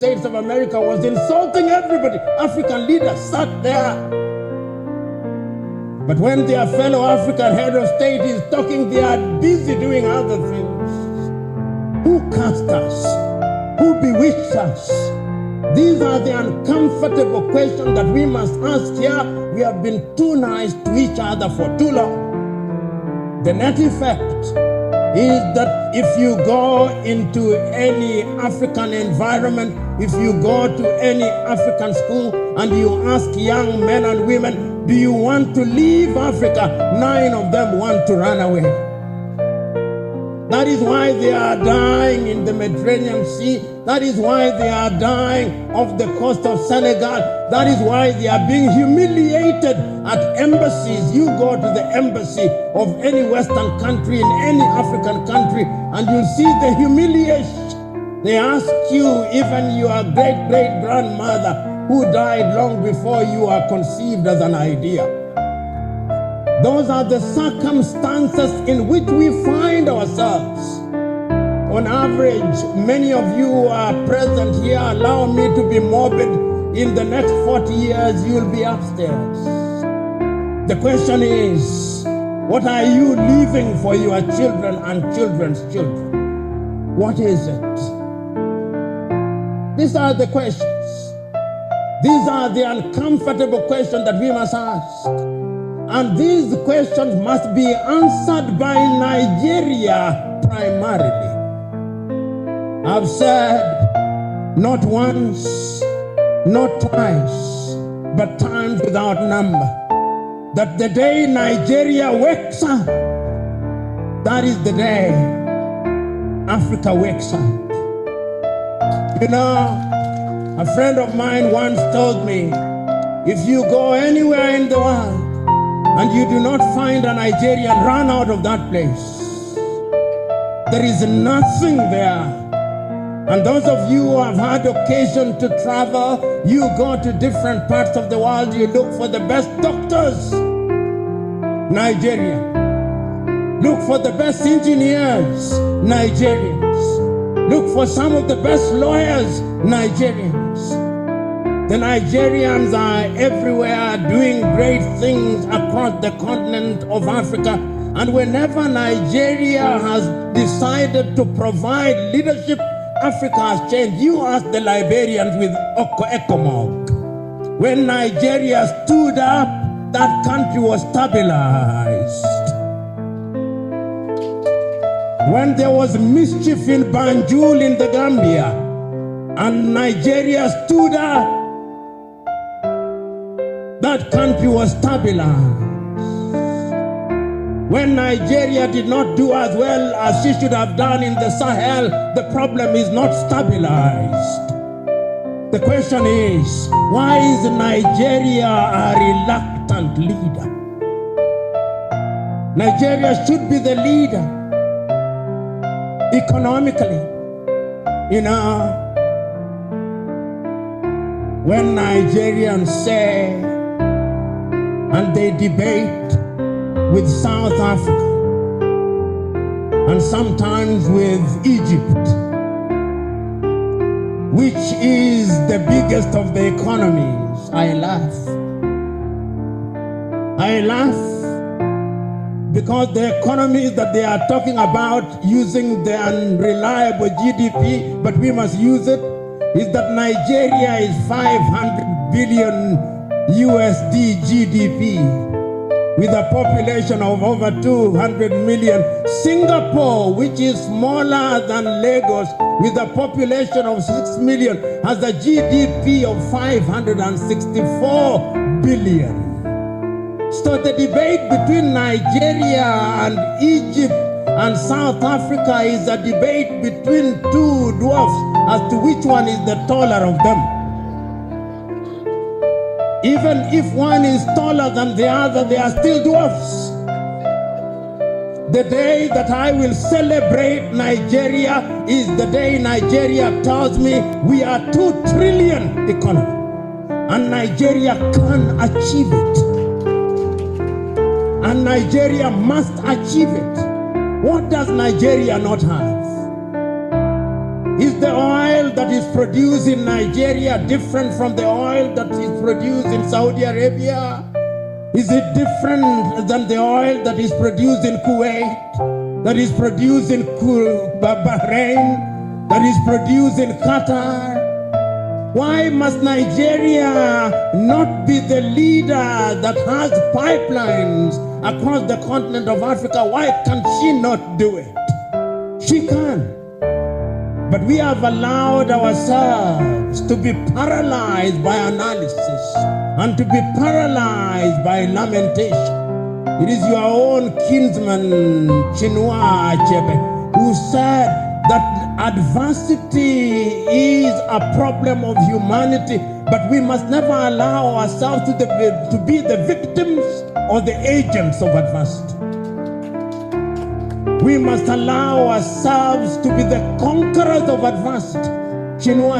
States of America was insulting everybody. African leaders sat there. But when their fellow African head of state is talking, they are busy doing other things. Who cast us? Who bewitched us? These are the uncomfortable questions that we must ask here. We have been too nice to each other for too long. The net effect is that if you go into any African environment, if you go to any African school and you ask young men and women, do you want to leave Africa? 9 of them want to run away. That is why they are dying in the Mediterranean Sea. That is why they are dying off the coast of Senegal. That is why they are being humiliated at embassies. You go to the embassy of any Western country in any African country and you see the humiliation. They ask you, even your great-great-grandmother who died long before you are conceived as an idea. Those are the circumstances in which we find ourselves. On average, many of you who are present here, allow me to be morbid, in the next 40 years you'll be upstairs. The question is, what are you leaving for your children and children's children? What is it? These are the questions. These are the uncomfortable questions that we must ask. And these questions must be answered by Nigeria primarily. I've said not once, not twice, but times without number, that the day Nigeria wakes up, that is the day Africa wakes up. You know, a friend of mine once told me, if you go anywhere in the world and you do not find a Nigerian, run out of that place. There is nothing there. And those of you who have had occasion to travel, you go to different parts of the world, you look for the best doctors, Nigeria. Look for the best engineers, Nigerians. Look for some of the best lawyers, Nigerians. The Nigerians are everywhere doing great things across the continent of Africa. And whenever Nigeria has decided to provide leadership, Africa has changed. You ask the Liberians with ECOMOG. When Nigeria stood up, that country was stabilized. When there was mischief in Banjul in the Gambia, and Nigeria stood up, that country was stabilized. When Nigeria did not do as well as she should have done in the Sahel, the problem is not stabilized. The question is, why is Nigeria a reluctant leader? Nigeria should be the leader economically. You know, when Nigerians say, and they debate with South Africa, and sometimes with Egypt, which is the biggest of the economies, I laugh. I laugh because the economies that they are talking about using the unreliable GDP, but we must use it, is that Nigeria is 500 billion USD GDP with a population of over 200 million. Singapore, which is smaller than Lagos, with a population of 6 million, has a GDP of 564 billion. So the debate between Nigeria and Egypt and South Africa is a debate between two dwarfs as to which one is the taller of them. Even if one is taller than the other, they are still dwarfs. The day that I will celebrate Nigeria is the day Nigeria tells me we are 2 trillion economy, and Nigeria can achieve it. And Nigeria must achieve it. What does Nigeria not have? Is the oil that is produced in Nigeria different from the oil that is produced in Saudi Arabia? Is it different than the oil that is produced in Kuwait, that is produced in Bahrain, that is produced in Qatar? Why must Nigeria not be the leader that has pipelines across the continent of Africa? Why can she not do it? She can. But we have allowed ourselves to be paralyzed by analysis and to be paralyzed by lamentation. It is your own kinsman, Chinua Achebe, who said that adversity is a problem of humanity, but we must never allow ourselves to be the victims or the agents of adversity. We must allow ourselves to be the conquerors of adversity. Chinua